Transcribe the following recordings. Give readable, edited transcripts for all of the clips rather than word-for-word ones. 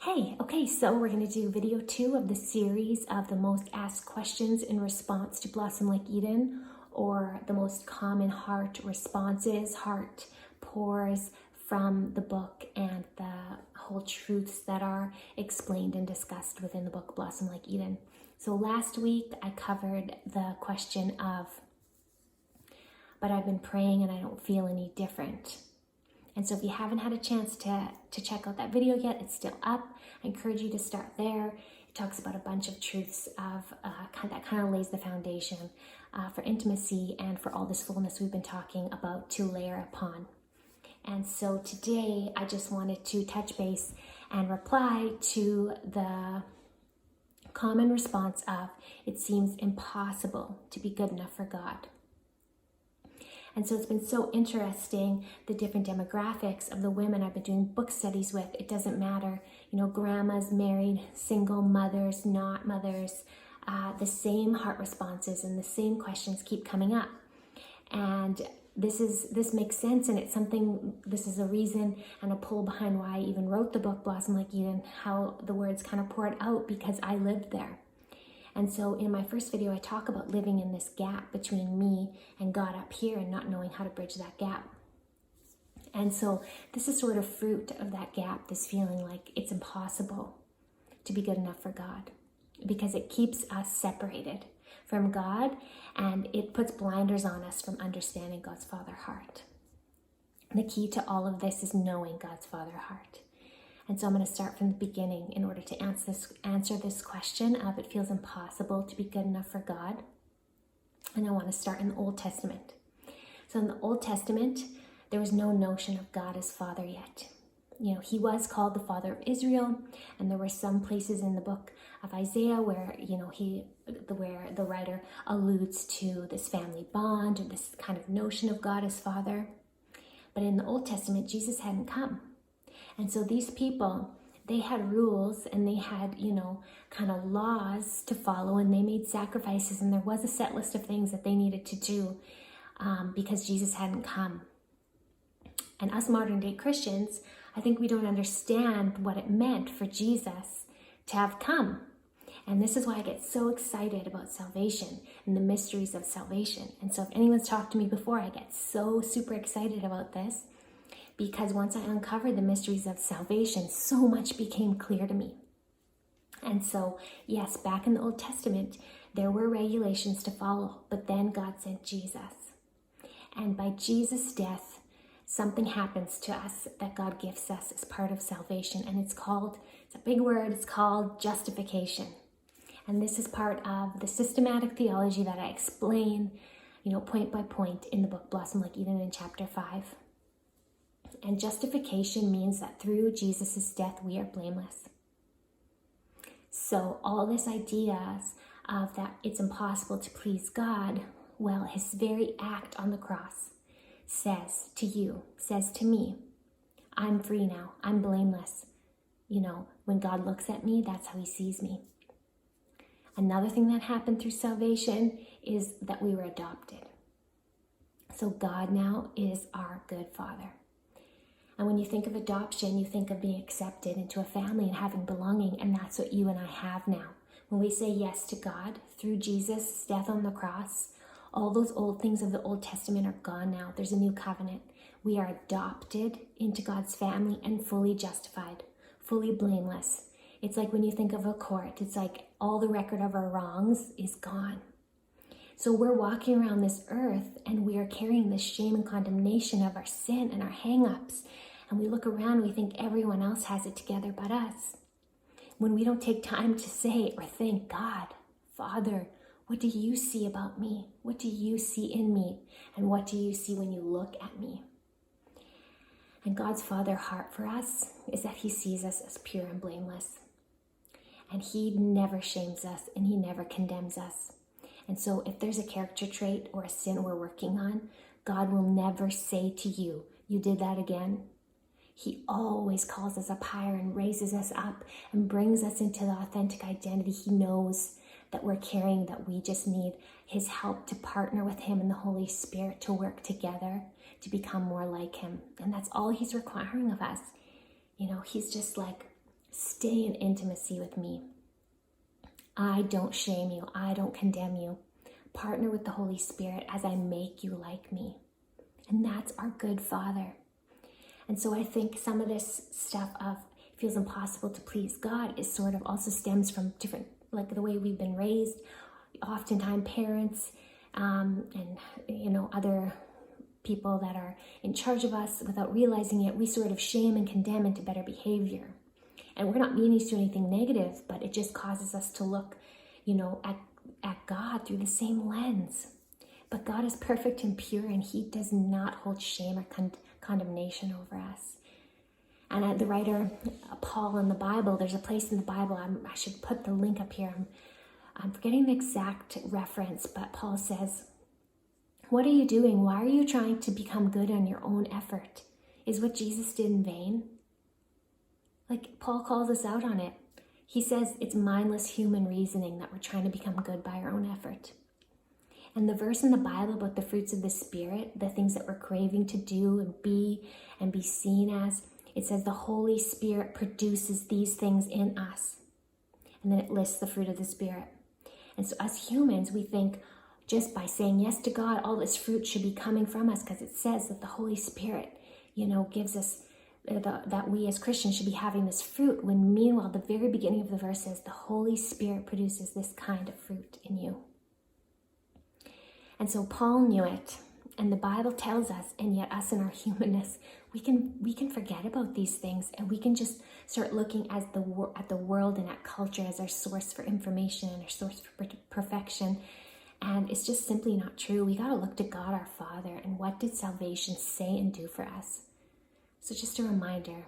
Hey, okay, so we're going to do video 2 of the series of the most asked questions in response to Blossom Like Eden, or the most common heart responses, heart pours from the book, and the whole truths that are explained and discussed within the book Blossom Like Eden. So last week I covered the question of, but I've been praying and I don't feel any different. And so if you haven't had a chance to check out that video yet, it's still up. I encourage you to start there. It talks about a bunch of truths of that kind of lays the foundation for intimacy and for all this fullness we've been talking about to layer upon. And so today I just wanted to touch base and reply to the common response of, it seems impossible to be good enough for God. And so it's been so interesting, the different demographics of the women I've been doing book studies with. It doesn't matter, grandmas, married, single, mothers, not mothers, the same heart responses and the same questions keep coming up. And this makes sense, and it's something, this is a reason and a pull behind why I even wrote the book Blossom Like Eden, how the words kind of poured out because I lived there. And so in my first video, I talk about living in this gap between me and God up here and not knowing how to bridge that gap. And so this is sort of fruit of that gap, this feeling like it's impossible to be good enough for God because it keeps us separated from God, and it puts blinders on us from understanding God's Father heart. The key to all of this is knowing God's Father heart. And so I'm going to start from the beginning in order to answer this question of, it feels impossible to be good enough for God. And I want to start in the Old Testament. So in the Old Testament, there was no notion of God as Father yet. He was called the Father of Israel, and there were some places in the book of Isaiah where, where the writer alludes to this family bond or this kind of notion of God as Father. But in the Old Testament, Jesus hadn't come. And so these people, they had rules and they had, kind of laws to follow, and they made sacrifices, and there was a set list of things that they needed to do because Jesus hadn't come. And us modern day Christians, I think we don't understand what it meant for Jesus to have come. And this is why I get so excited about salvation and the mysteries of salvation. And so if anyone's talked to me before, I get so super excited about this. Because once I uncovered the mysteries of salvation, so much became clear to me. And so, yes, back in the Old Testament, there were regulations to follow, but then God sent Jesus. And by Jesus' death, something happens to us that God gifts us as part of salvation. And it's a big word, it's called justification. And this is part of the systematic theology that I explain, point by point in the book Blossom Like Eden in chapter 5. And justification means that through Jesus' death, we are blameless. So all this ideas of that it's impossible to please God, well, his very act on the cross says to you, says to me, I'm free now, I'm blameless. When God looks at me, that's how he sees me. Another thing that happened through salvation is that we were adopted. So God now is our good Father. And when you think of adoption, you think of being accepted into a family and having belonging, and that's what you and I have now. When we say yes to God through Jesus' death on the cross, all those old things of the Old Testament are gone now. There's a new covenant. We are adopted into God's family and fully justified, fully blameless. It's like when you think of a court, it's like all the record of our wrongs is gone. So we're walking around this earth and we are carrying this shame and condemnation of our sin and our hang-ups. And we look around and we think everyone else has it together but us. When we don't take time to say or think, God, Father, what do you see about me? What do you see in me? And what do you see when you look at me? And God's Father heart for us is that he sees us as pure and blameless. And he never shames us and he never condemns us. And so if there's a character trait or a sin we're working on, God will never say to you, you did that again. He always calls us up higher and raises us up and brings us into the authentic identity he knows that we're carrying, that we just need his help to partner with him and the Holy Spirit to work together to become more like him. And that's all he's requiring of us. He's just like, Stay in intimacy with me. I don't shame you. I don't condemn you. Partner with the Holy Spirit as I make you like me. And that's our good Father. And so I think some of this stuff of it feels impossible to please God is sort of also stems from different, like the way we've been raised. Oftentimes parents and, other people that are in charge of us, without realizing it, we sort of shame and condemn into better behavior. And we're not meaning to do anything negative, but it just causes us to look, at God through the same lens. But God is perfect and pure, and he does not hold shame or condemnation over us. And the writer, Paul, in the Bible, there's a place in the Bible, I should put the link up here. I'm forgetting the exact reference, but Paul says, "What are you doing? Why are you trying to become good on your own effort? Is what Jesus did in vain?" Like, Paul calls us out on it. He says it's mindless human reasoning that we're trying to become good by our own effort. And the verse in the Bible about the fruits of the Spirit, the things that we're craving to do and be seen as, it says the Holy Spirit produces these things in us. And then it lists the fruit of the Spirit. And so as humans, we think just by saying yes to God, all this fruit should be coming from us, because it says that the Holy Spirit, gives us that we as Christians should be having this fruit, when meanwhile the very beginning of the verse says the Holy Spirit produces this kind of fruit in you. And so Paul knew it, and the Bible tells us, and yet us in our humanness, we can forget about these things, and we can just start looking at the world and at culture as our source for information and our source for perfection. And it's just simply not true. We got to look to God our Father, and what did salvation say and do for us? So just a reminder,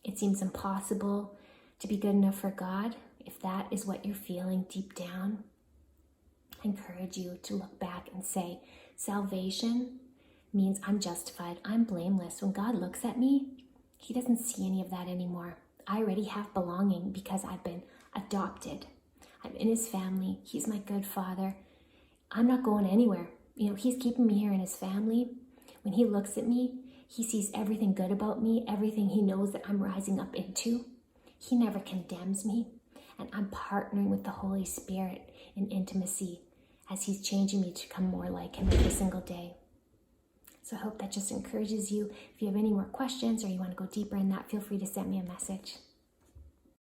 it seems impossible to be good enough for God. If that is what you're feeling deep down, I encourage you to look back and say, salvation means I'm justified, I'm blameless. When God looks at me, he doesn't see any of that anymore. I already have belonging because I've been adopted. I'm in his family. He's my good Father. I'm not going anywhere. He's keeping me here in his family. When he looks at me, he sees everything good about me, everything he knows that I'm rising up into. He never condemns me. And I'm partnering with the Holy Spirit in intimacy as he's changing me to become more like him every single day. So I hope that just encourages you. If you have any more questions or you want to go deeper in that, feel free to send me a message.